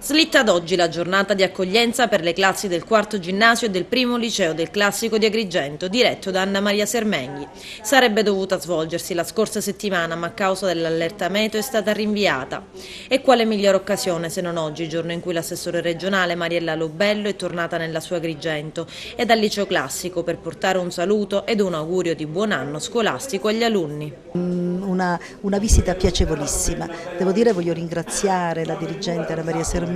Slitta ad oggi la giornata di accoglienza per le classi del quarto ginnasio e del primo liceo del classico di Agrigento, diretto da Anna Maria Sermenghi. Sarebbe dovuta svolgersi la scorsa settimana, ma a causa dell'allerta meteo è stata rinviata. E quale migliore occasione se non oggi, giorno in cui l'assessore regionale Mariella Lobello è tornata nella sua Agrigento e dal liceo classico per portare un saluto ed un augurio di buon anno scolastico agli alunni. Una visita piacevolissima. Devo dire, voglio ringraziare la dirigente Anna Maria Sermenghi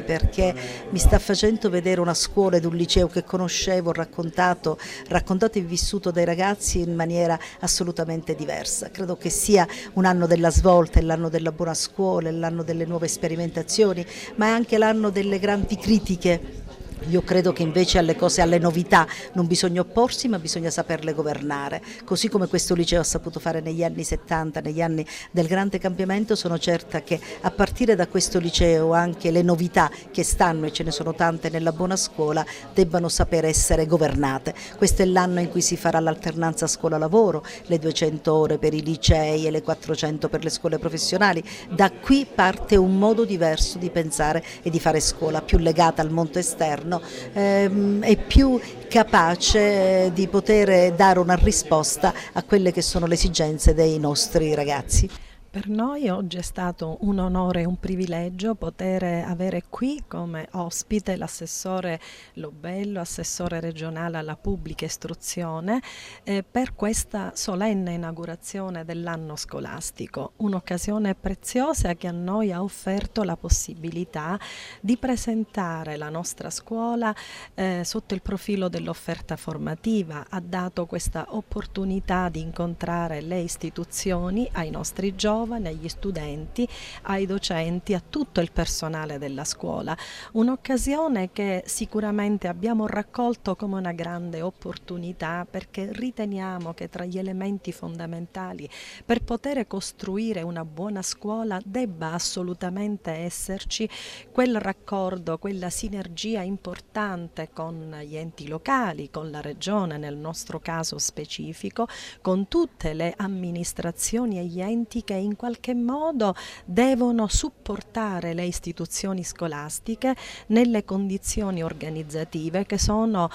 perché mi sta facendo vedere una scuola ed un liceo che conoscevo, raccontato e vissuto dai ragazzi in maniera assolutamente diversa. Credo che sia un anno della svolta, è l'anno della buona scuola, è l'anno delle nuove sperimentazioni, ma è anche l'anno delle grandi critiche. Io credo che invece alle cose, alle novità non bisogna opporsi, ma bisogna saperle governare. Così come questo liceo ha saputo fare negli anni 70, negli anni del grande cambiamento, sono certa che a partire da questo liceo anche le novità che stanno, e ce ne sono tante nella buona scuola, debbano sapere essere governate. Questo è l'anno in cui si farà l'alternanza scuola-lavoro, le 200 ore per i licei e le 400 per le scuole professionali. Da qui parte un modo diverso di pensare e di fare scuola, più legata al mondo esterno e più capace di poter dare una risposta a quelle che sono le esigenze dei nostri ragazzi. Per noi oggi è stato un onore e un privilegio poter avere qui come ospite l'assessore Lobello, assessore regionale alla pubblica istruzione, per questa solenne inaugurazione dell'anno scolastico, un'occasione preziosa che a noi ha offerto la possibilità di presentare la nostra scuola sotto il profilo dell'offerta formativa, ha dato questa opportunità di incontrare le istituzioni ai nostri giovani, agli studenti, ai docenti, a tutto il personale della scuola. Un'occasione che sicuramente abbiamo raccolto come una grande opportunità, perché riteniamo che tra gli elementi fondamentali per poter costruire una buona scuola debba assolutamente esserci quel raccordo, quella sinergia importante con gli enti locali, con la regione nel nostro caso specifico, con tutte le amministrazioni e gli enti che in qualche modo devono supportare le istituzioni scolastiche nelle condizioni organizzative che sono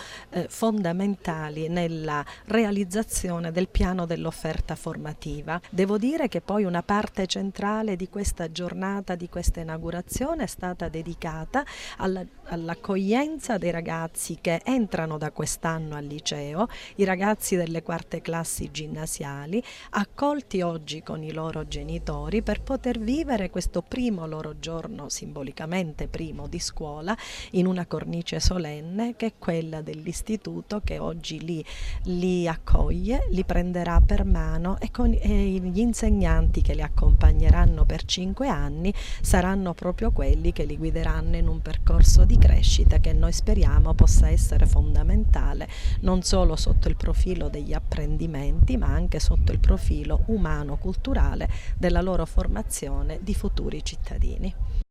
fondamentali nella realizzazione del piano dell'offerta formativa. Devo dire che poi una parte centrale di questa giornata, di questa inaugurazione, è stata dedicata all'accoglienza dei ragazzi che entrano da quest'anno al liceo, i ragazzi delle quarte classi ginnasiali, accolti oggi con i loro genitori per poter vivere questo primo loro giorno, simbolicamente primo, di scuola in una cornice solenne che è quella dell'istituto che oggi li accoglie, li prenderà per mano e gli insegnanti che li accompagneranno per 5 anni saranno proprio quelli che li guideranno in un percorso di crescita che noi speriamo possa essere fondamentale non solo sotto il profilo degli apprendimenti, ma anche sotto il profilo umano-culturale della loro formazione di futuri cittadini.